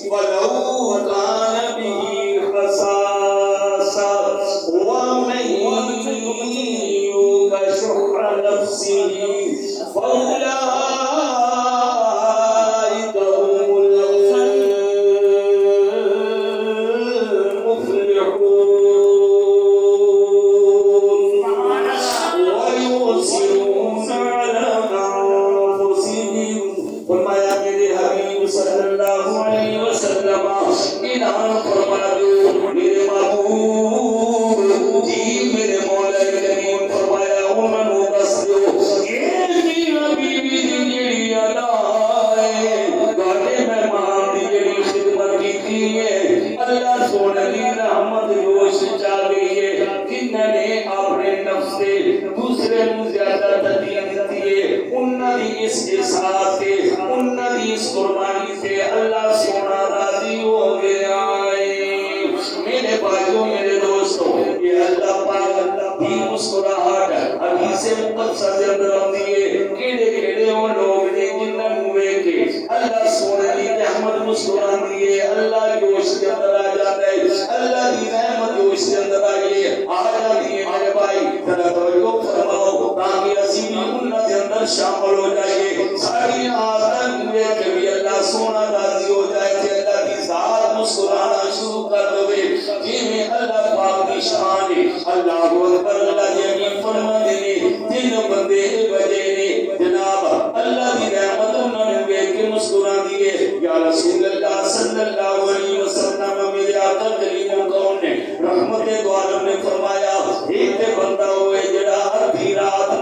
ولو كان به خصاصة ومن يوق شح نفسه فأولئك هم شامل ہو جائیے ساری آدم میں کبھی اللہ سونا راضی ہو جائے کہ اللہ کی ذات مسکرانا شروع کر دوے کہ میں اللہ پاک کی شان ہے اللہ اکبر اللہ یقین فرما دینے تین بندے بجے نے جناب اللہ کی رحمت انہوں نے دیکھ کے مسکرا دیے یا رسول اللہ صلی اللہ علیہ وسلم میرے آقا کریم کون نے رحمت دو عالم نے فرمایا ایک بندہ ہوئے جڑا ادھی رات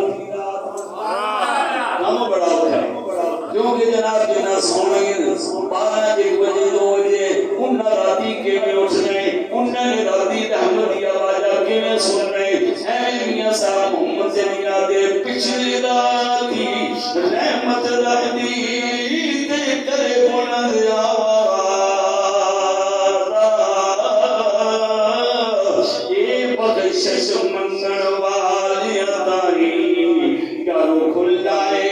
کیونکہ جناب جنا سونے 12 1 بجے 2 بجے انہاں راتی کے میں اٹھنے انہاں نے راتی رحمت دی آواز کے میں سننے اے میاں صاحب محمد سے میاں دے پچھلی راتی رحمت رہتی تے کرے بلند آواز اے بخشش منگن والی عطائی یارو کھلائے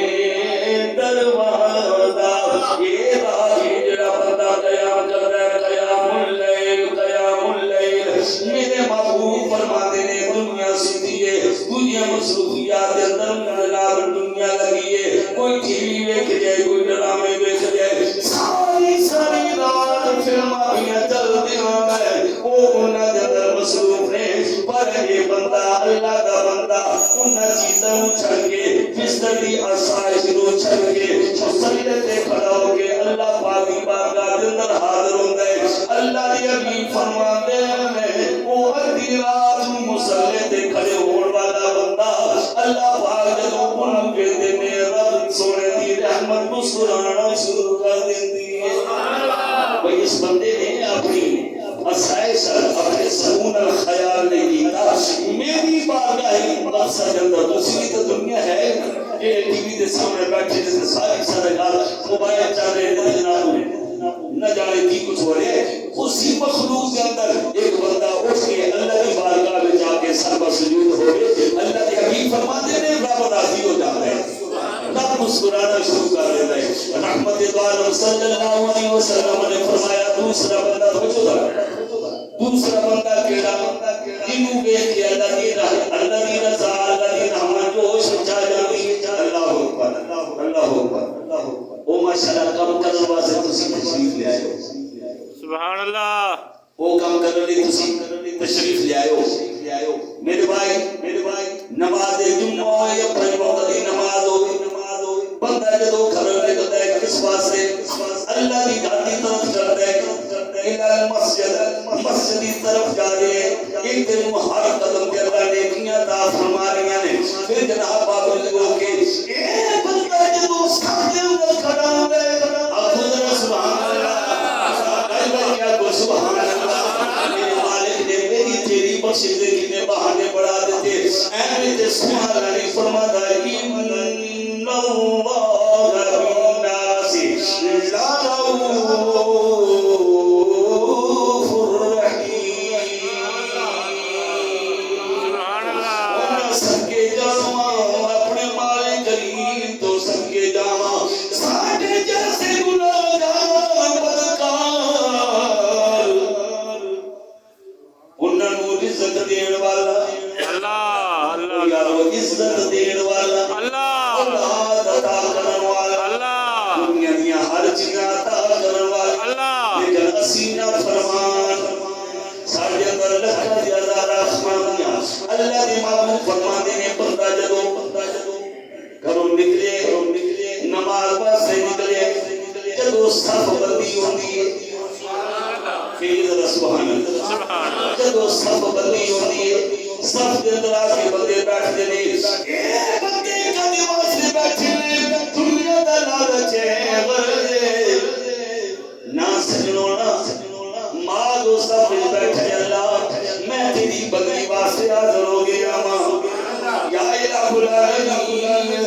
مصروفیات اندر جناب دنیا لگی ہے کوئی ٹی وی دیکھ جائے کوئی ڈرامے دیکھ جائے ساری رات فلماں بھی چلتی ہیں وہ انہاں دے اندر مصروف ہے پر یہ بندہ اللہ دا بندہ انہاں چیزاں چھڑ کے بستر دی آسائش نو چھڑ کے سجدے تے کھڑا ہو کے اللہ پاک دی بارگاہ دے اندر حاضر ہوندا ہے اللہ دی حبیب فرماندے ہیں وہ ادھی رات مصلی تے کھڑے ہون والا بندہ اللہ پاک جدوں انہوں کے دینے رب سونے دی رحمت مسکرانا شروع کر دیندی ہے بھئی اس بندے نے اپنی اسائش اپنے سکون الخیال نے کیتا میری بارگاہ مقصد اندر دوسری تو دنیا ہے یہ ٹی وی دے سامنے بیٹھے جیسے ساری سرگار موبائل چل رہے ہیں جناب نہ جانے کی کچھ ہو رہے اسی مخلوق کے اندر ایک بندہ اٹھ کے اللہ کی بارگاہ میں جا کے سر سجود ہو گئے اللہ کے حبیب فرماتے ہیں رب راضی ہو جاتا ہے رب مسکرانا شروع کر دیتا ہے رحمت دو عالم صلی اللہ علیہ وسلم نے فرمایا دوسرا بندہ دوسرا بندہ کیڑا جنوں دیکھ کے اللہ دی رضا اللہ دی رحمت جوش چا جاتی اللہ اکبر اللہ اکبر او ماشاءاللہ کم کرن واسطے تسی تشریف لے آئے ہو سبحان اللہ وہ کام کرنے لئے تسی تشریف لے آئے ہو میرے بھائی نماز جمعہ یا پنج وقت دی نماز ہو بندہ جدو گھر نکلتا ہے کس واسطے اللہ کی ذات کی طرف چلتا ہے مسجد کی طرف جا رہے ہیں ایک دن ہر قدم کے اللہ نیکیاں عطا فرما رہی ہیں پھر جناب بابل کو کہ اے بندہ جدو سامنے اندر کھڑا ہو گئے اب ذرا سبحان اللہ کیا کو سبحان اللہ میرے مالک نے میری تیری بخشش دے کتنے بہانے بڑھا دیتے اے میرے سبحان اللہ نے فرمایا چیزاں عطا کرن والا اللہ لیکن اسی نہ فرمان ساڈے اندر لکھاں دی ہزار آسمانیاں اللہ دی محبوب فرماندے نے بندہ جدوں گھروں نکلے نماز پاسے نکلے جدوں صف بندی ہوندی ہے پھر سبحان اللہ جدوں صف بندی ہوندی ہے صف دے اندر آ کے بندے بیٹھتے نے اے بندے کدی واسطے بیٹھے نے دنیا دا لالچ ہے غرض نہ سجنوں نہ ماں دو صف وچ بیٹھے اللہ میں تیری بندی واسطے حاضر ہو گیا ماں یا الہ العالمین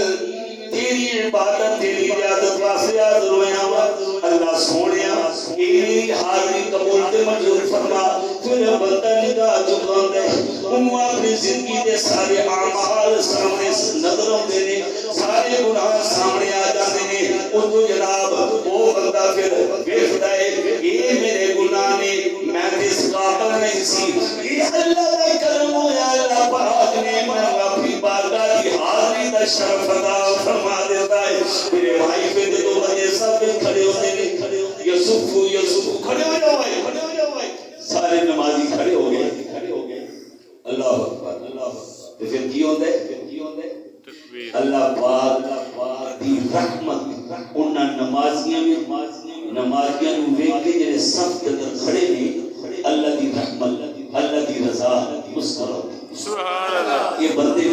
تیری عبادت تیری عبادت واسطے حاضر ہویا وا اللہ سونیا میری حاضری قبول تے منظور فرما پھر بندہ نگاہ جھکاندے انہوں اپنی زندگی دے سارے اعمال سامنے نظر آندے نے سارے گناہ سامنے آ جاندے نے اندو جناب وہ بندہ پھر ویکھدا ہے یہ میرے گناہ نے میں اس قابل نہیں سی یہ اللہ دا کرم ہویا اللہ پاک نے میں اپنی بارگاہ کی حاضری دا شرف عطا فرما دیتا ہے میرے بھائی پہ تو بندے سب کھڑے ہوتے نے یوسف کھڑے ہو جاؤ سارے نمازی کھڑے ہو گئے اللہ اکبر اللہ اکبر پھر کی ہوتا ہے اللہ پاک دی رحمت انہاں نمازیاں نو ویکھ کے جڑے صف دے اندر کھڑے نے اللہ دی رحمت اللہ دی رضا مسکرا سبحان اللہ یہ بندے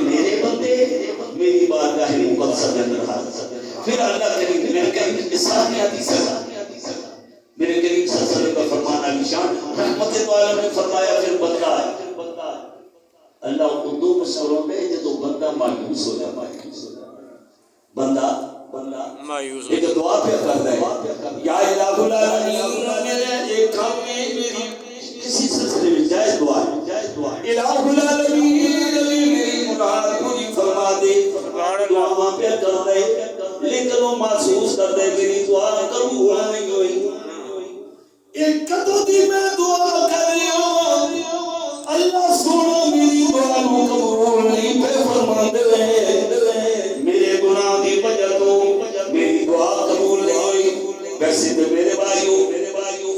میری بارگاہ مقدسہ کے اندر حاضر پھر اللہ کریم میرے کریم سامنے حدیث میرے کریم صلی اللہ علیہ وسلم کا فرمان علی شان رحمت تو عالم نے فرمایا پھر بندہ اللہ کو دو مسئلوں میں جدو بندہ مایوس ہو جائے بندہ مایوس ایک دعا پہ کرتا ہے یا الہ العالمین میرے ایک کام میں میری کسی سلسلے میں جائز دعا ہے الہ العالمین میری مراد پوری فرما دے دعا وہاں پہ کرتا ہے لیکن وہ محسوس کرتا ہے میری دعا قبول نہیں ہوئی ایک قدر دی میں دعا کر رہی ہوں اللہ سونا میری دعا کو قبول نہیں پہ فرما دے میرے گناہ دی وجہ تو میری دعا قبول نہیں ہوئی ویسے تو میرے بھائیو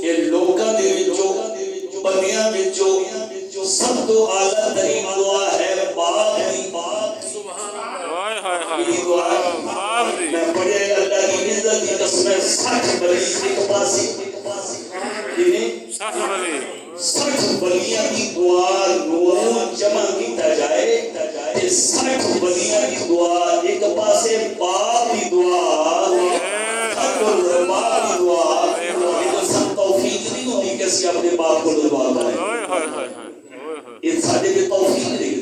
یہ لوکاں دے وچوں بندیاں وچوں سب تو اعلیٰ ترین دعا ہے پاک دی ہائے ہائے ہائے دعا میں پڑھے اللہ کی عزت کی قسم 60 بلی ایک پاسی 60 بلیاں کی دعا نور جمع کیتا جائے 60 بلیاں کی دعا ایک پاسے باپ کی دعا باپ کی دعا یہ تو سب توفیق نہیں ہوتی کسی اپنے باپ کو دعا کرے یہ سارے بھی توفیق نہیں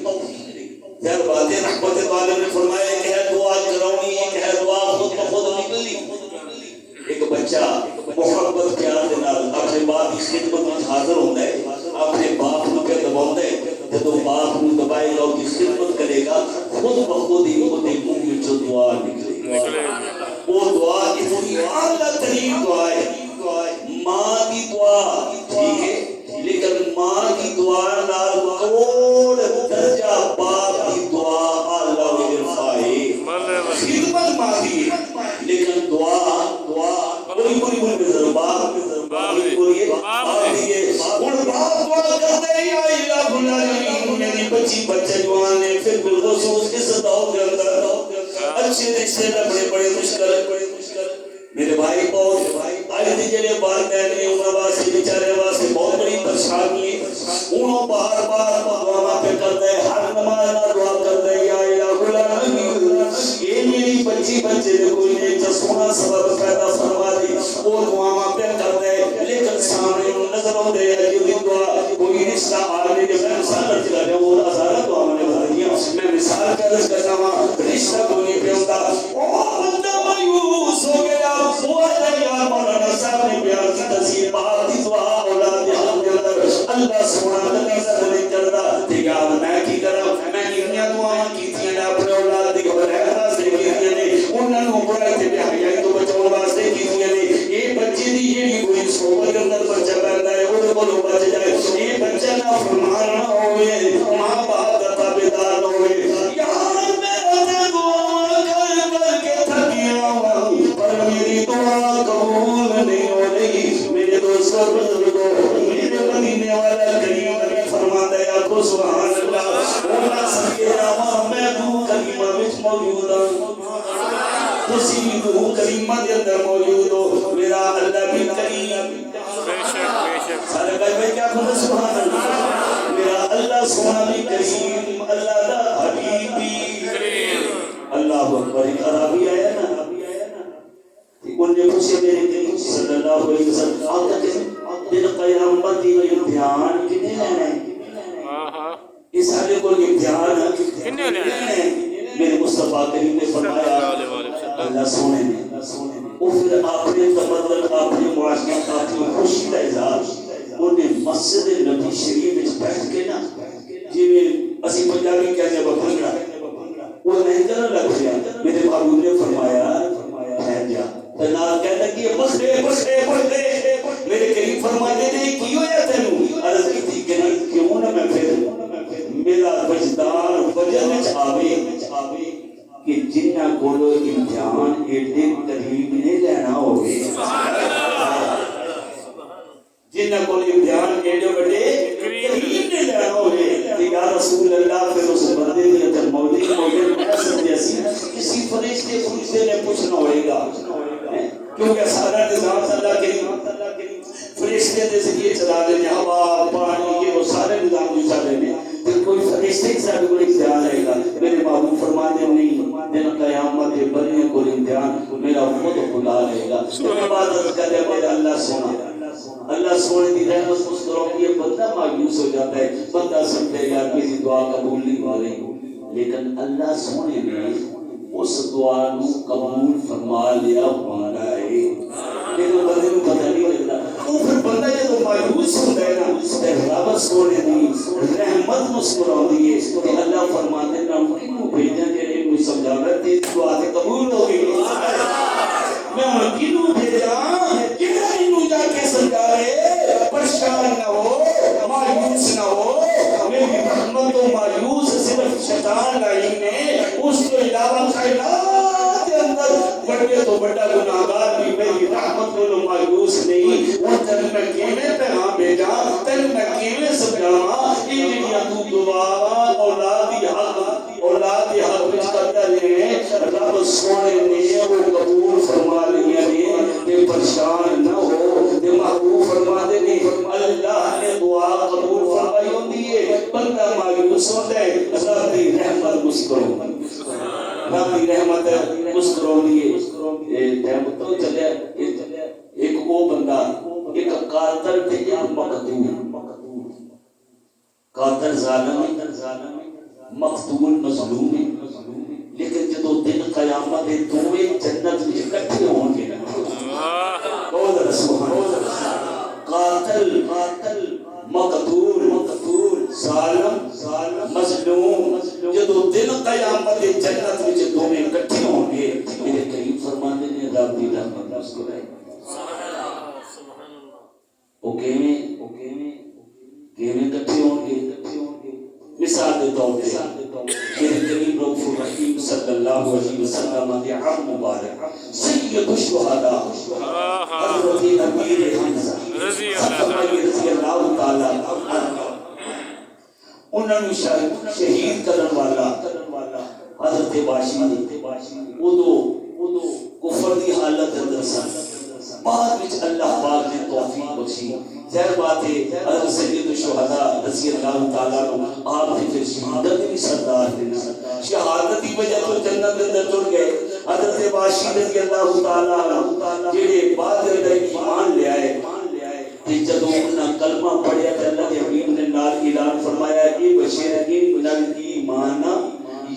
یار باتیں رحمت عالم نے فرمایا کہ ہے دعا کرونی ایک ہے دعا خود بخود نکلی ایک بچہ محبت پیار دے نال اپنے باپ کی خدمت میں حاضر ہوتا ہے اپنے باپ کو پہ دباؤں ہے جب باپ کو دبائے گا اس کی خدمت کرے گا خود بخود ہی وہ منہ میں جو دعا نکلے وہ دعا اتنی اعلیٰ ترین دعا ہے ماں کی دعا ٹھیک ہے لیکن ماں کی دعا نال کروڑ درجہ باپ کی دعا اعلیٰ و عرفائے خدمت ماں کی لیکن دعا پوری بزرگ باپ میری بچی بچے جوان نے پھر بالخصوص اس دور کے اندر اچھے رشتے بڑے بڑے مشکل میرے بھائی بہت آج دی جڑے والدین نے انہاں واسطے بیچارے واسطے بہت بڑی پریشانی ہے انہوں بار دعا پہ کرتے ہیں ہر نماز نہ دعا کرتے ہیں یا الہ العالمین یہ میری بچی بچے نے کوئی ایک سونا سبب پیدا فرما دی وہ دعا پہ کرتے ہیں لیکن سامنے نظر آتے ہیں کہ دعا کوئی رشتہ آنے کے میں مثال رکھ رہا ہے وہ ہزارہ دعا میں نے بتائیاں میں مثال کا رض کرتا ہوں رشتہ کوئی نہیں پہ ہوتا وہ بندہ مایوس ہو گیا وہ یا مولانا صاحب نے بیان کی تصویر باپ کی دعا اولاد کے حق کے اندر اللہ سبحانہ وتعالی نے کرنا علیہ وسلم آقا کے دن قیامت دی امتحان کنے لینا ہے اس حالے کو امتحان کنے لینا ہے میرے مصطفیٰ کریم نے فرمایا اللہ سونے نے وہ پھر اپنے تبدل اپنے معاشرت اپنی خوشی کا اظہار انہیں مسجد نبی شریف میں بیٹھ کے نا جی میں اسی پنجابی کہنے بھنگڑا وہ نہیں کرنا لگ گیا میرے محبوب نے فرمایا ٹھہر جا تنار کہتا کہ بخشے میرے قریب فرماتے نے کی ہویا تینوں عرض کی تھی کہ کیوں نہ میں پھر میرا وجدان وجہ میں آوے کہ جنہ کولو امتحان ایڈے قریب نہیں لینا ہوئے جنہ کولو امتحان ایڈے بڑے قریب نہیں لینا ہوئے کہ یا رسول اللہ پھر اس بندے نے اگر مولی محسن جیسی کسی فرشتے نے پوچھنا ہوئے گا کیونکہ سارا نظام اللہ کے فرشتے دے ذریعے چلا دینے ہوا پانی یہ وہ سارے نظام جو چلا دینے پھر کوئی فرشتے کے ساتھ کوئی امتحان رہے گا میرے محبوب فرماتے نہیں دن قیامت بننے کو امتحان میرا خود خدا رہے گا عبادت کرے میرا اللہ سونے کی رحمت مسکراؤں یہ بندہ مایوس ہو جاتا ہے بندہ سمجھے یار میری دعا قبول نہیں ہو رہی لیکن اللہ سونے نے اس دعا نو قبول فرما لیا ہوا ہے لیکن بندے کو پتہ نہیں لگتا تو پھر بندہ جب مایوس ہوتا ہے نا رب سونے دی رحمت مسکراؤں دی ہے کہ اللہ فرماتے نا کیوں بھیجا جڑے کوئی سمجھاوے تیری دعا تے قبول ہو گئی میں ان کیوں بھیجا کہنا انہوں جا کے سمجھاوے پریشان نہ ہو مایوس نہ ہو میری رحمت و مایوس صرف شیطان لائن نے اس کو علاوہ خیرات کے اندر بڑے تو بڑا گناہگار بھی میری رحمت کو مایوس نہیں وہ تن میں کیویں پیغام بھیجا تن میں کیویں سمجھاواں یہ جڑیاں تو دعا اولاد حق وچ کردا رہے رب سونے نے وہ قبول فرما لیا نے کہ پریشان نہ ہو تے محبوب فرما دے نے اللہ نے دعا قبول فرمائی ہوندی ہے بندہ مایوس ہوندا ہے رب دی رحمت مسکراؤ رب دی رحمت مسکراؤ دیے ٹائم تو چلے ایک وہ بندہ ایک قاتل تے ایک مقتول قاتل ظالم مقتول مظلوم لیکن جدو دن قیامت دوویں جنت وچ اکٹھے ہون گے بہت سبحان قاتل مقتول ظالم مظلوم جدو دن قیامت جنت وچ دوویں اکٹھے ہون گے میرے کریم فرماتے نے رب دی رحمت مسکرائے او کیویں اکٹھے ہون گے مثال دیتا ہوں میرے کریم رؤوف الرحیم صلی اللہ علیہ وسلم کے عام مبارک سید الشہداء حضرت امیر حمزہ رضی اللہ تعالی عنہ انہوں نے شہید کرن والا حضرت باشی وہ کفر دی حالت اندر سن بعد وچ اللہ پاک نے توفیق بخشی ظاہر بات ہے حضرت سید الشہداء رضی اللہ تعالیٰ عنہ آپ نے پھر شہادت بھی سردار دینا شہادت کی وجہ تو جنت اندر ٹر گئے حضرت باشی رضی اللہ تعالیٰ عنہ جڑے بعد اندر ایمان لے آئے کہ جدوں انہاں کلمہ پڑھیا تے اللہ کے حبیب نے نال اعلان فرمایا کہ بشیر من ایمان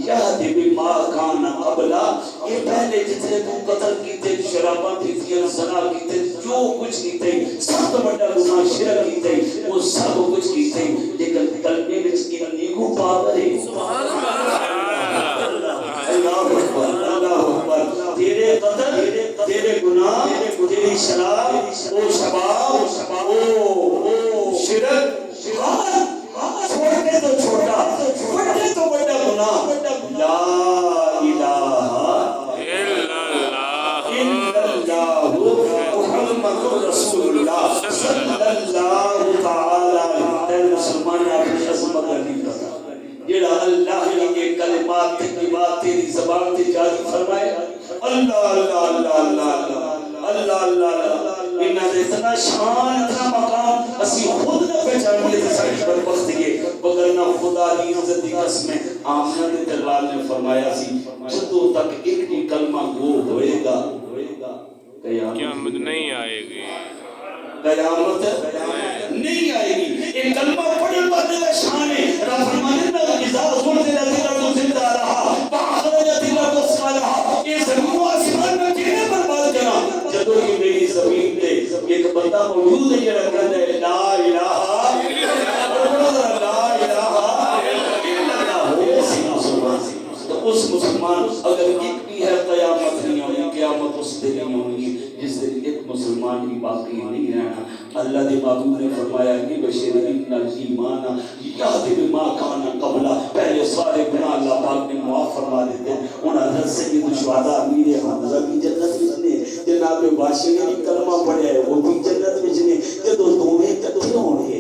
یہد بما کان قبلا یہ پہلے جتنے تو قتل کیتے شراباں پیتیاں زنا کیتے جو کچھ کیتے سب بڑا گناہ شرک کیتے وہ سب کچھ کیتے لیکن کلمے وچ اتنی کو پاور ہے سبحان اللہ اکبر تیرے قتل تیرے گناہ تیری شراب وہ شباب وہ شرک چھوٹے تو چھوٹا بڑے تو بڑا گناہ لا الہ الا اللہ محمد رسول اللہ صلی اللہ تعالی علیہ مسلمان اپنی عظمت نہیں پتا جڑا اللہ کے کلمات کی بات تیری زبان تے جاری فرمائے اللہ اللہ اللہ اللہ اللہ اللہ انہاں دے اتنا شان اتنا مقام اسی خود نہ پہچان لے ساری بدبختی ہے وگرنہ خدا دی عزت دی قسم آمنہ نے دلال نے فرمایا سی جدوں تک ایک بھی کلمہ گو ہوئے گا قیامت نہیں آئے گی قیامت نہیں آئے گی. ایک کلمہ پڑھنے والے کا شان ہے. رب فرماتے ہیں نا اذا زلزلت الارض زلزالها واخرجت الارض اثقالها. یہ زمین و آسمان میں کہنے برباد کرا جدو کہ میری زمین تے ایک بندہ موجود ہے جڑا کہندا ہے لا الہ لا الہ الا اللہ. اس مسلمان اگر ایک بھی ہے قیامت نہیں ہونی. قیامت اس دن نہیں ہونی جس دن ایک مسلمان بھی باقی نہیں رہنا. اللہ کے محبوب نے فرمایا کہ بشیر ان الایمان یہدی بما کان قبل. پہلے سارے گناہ اللہ پاک نے معاف فرما دیتے. ان حضرت سید الشہداء امیر حمزہ کی جنت میں نے جناب باشی نے کلمہ پڑھا ہے وہ بھی جنت میں نے جدو دونوں اکٹھے ہونے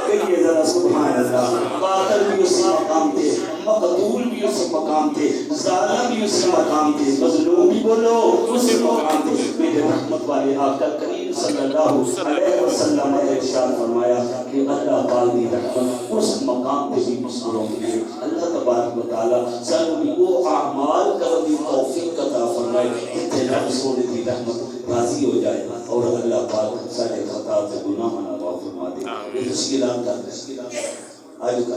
کہیے ذرا سبحان اللہ. قاتل بھی اسی مقام تھے, مقتول بھی اسی مقام تھے, ظالم بھی اسی مقام تھے, مظلوم بھی بولو اسی مقام تھے. میرے رحمت والے آقا کریم صلی اللہ علیہ وسلم نے ارشاد فرمایا کہ اللہ پاک کی رحمت اس مقام پہ بھی مسکروں گی. اللہ تبارک و تعالی سانوں بھی وہ اعمال کرنے کی توفیق عطا فرمائے کہ رب سونے کی رحمت راضی ہو جائے اور اللہ پاک سارے خطا سے گناہ معاف فرما دے. تشکیلات کا آج کا